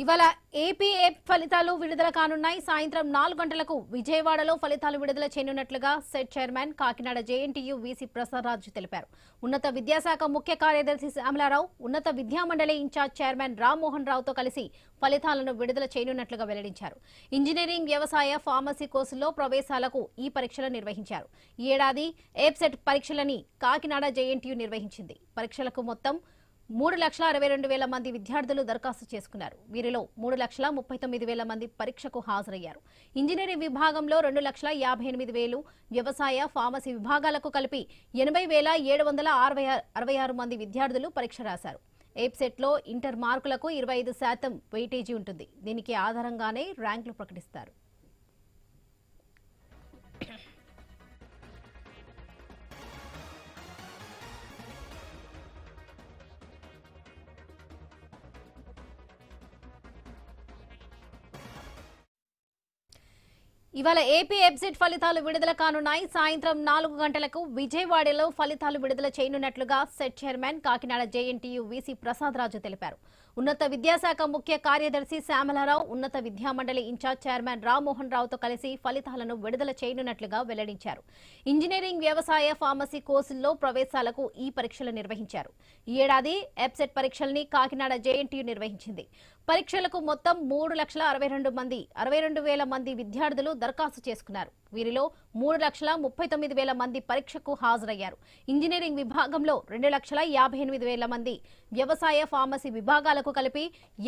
ఇవాళ ఏపీఎఫ్ ఫలితాలు విడుదల కానున్నాయి. సాయంత్రం 4 గంటలకు విజయవాడలో ఫలితాలు విడుదల చేయనున్నట్లుగా SET chairman Kakinada JNTU VC Prasadaraju తెలిపారు. ఉన్నత విద్యాశాఖ ముఖ్య కార్యదర్శి శ్యామలారావు, ఉన్నత విద్యామండలి ఇన్ఛార్జ్ చైర్మన్ రామ్మోహన్ రావుతో కలిసి ఫలితాలను విడుదల చేయనున్నట్లుగా వెల్లడించారు. ఇంజనీరింగ్, వ్యవసాయ, ఫార్మసీ కోర్సుల్లో ప్రవేశాలకు ఈ పరీక్షలు నిర్వహించారు. ఈ ఏడాది ఏప్సెట్ పరీక్షలని కాకినాడ జేఎన్టీయూ నిర్వహించింది. పరీక్షలకు మొత్తం 3,62,000 మంది విద్యార్థులు దరఖాస్తు చేసుకున్నారు. వీరిలో 3,39,000 మంది పరీక్షకు హాజరయ్యారు. ఇంజనీరింగ్ విభాగంలో 2,58,000, వ్యవసాయ, ఫార్మసీ విభాగాలకు కలిపి 80,766 మంది విద్యార్థులు పరీక్ష రాశారు. ఏప్సెట్లో ఇంటర్ మార్కులకు 25% వెయిటేజీ ఉంటుంది. దీనికి ఆధారంగానే ర్యాంకులు ప్రకటిస్తారు. ఇవాళ ఏపీ ఎగ్జిట్ ఫలితాలు విడుదల కానున్నాయి. సాయంత్రం 4 గంటలకు విజయవాడలో ఫలితాలు విడుదల చేయనున్నట్లుగా SET chairman Kakinada JNTU VC Prasadaraju తెలిపారు. ఉన్నత విద్యాశాఖ ముఖ్య కార్యదర్శి శ్యామలారావు, ఉన్నత విద్యామండలి ఇన్ఛార్జ్ చైర్మన్ రామ్మోహన్ రావుతో కలిసి ఫలితాలను విడుదల చేయనున్నట్లుగా వెల్లడించారు. ఇంజనీరింగ్, వ్యవసాయ, ఫార్మసీ కోర్సుల్లో ప్రవేశాలకు ఈ పరీక్షలు నిర్వహించారు. ఈ ఏడాది ఎప్సెట్ పరీక్షల్ని కాకినాడ జేఎన్టీయూ నిర్వహించింది. పరీక్షలకు మొత్తం 3,62,000 మంది విద్యార్థులు దరఖాస్తు చేసుకున్నారు. వీరిలో 3,39,000 మంది పరీక్షకు హాజరయ్యారు. ఇంజనీరింగ్ విభాగంలో 2,58,000 మంది, వ్యవసాయ, ఫార్మసీ విభాగాలకు కలిపి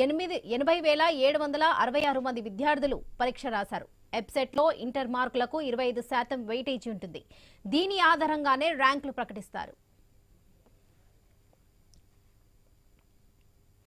80,766 మంది విద్యార్థులు పరీక్ష రాశారు. ఎప్సెట్లో ఇంటర్ మార్కులకు 25% వెయిటేజీ ఉంటుంది. దీని ఆధారంగానే ర్యాంకులు ప్రకటిస్తారు.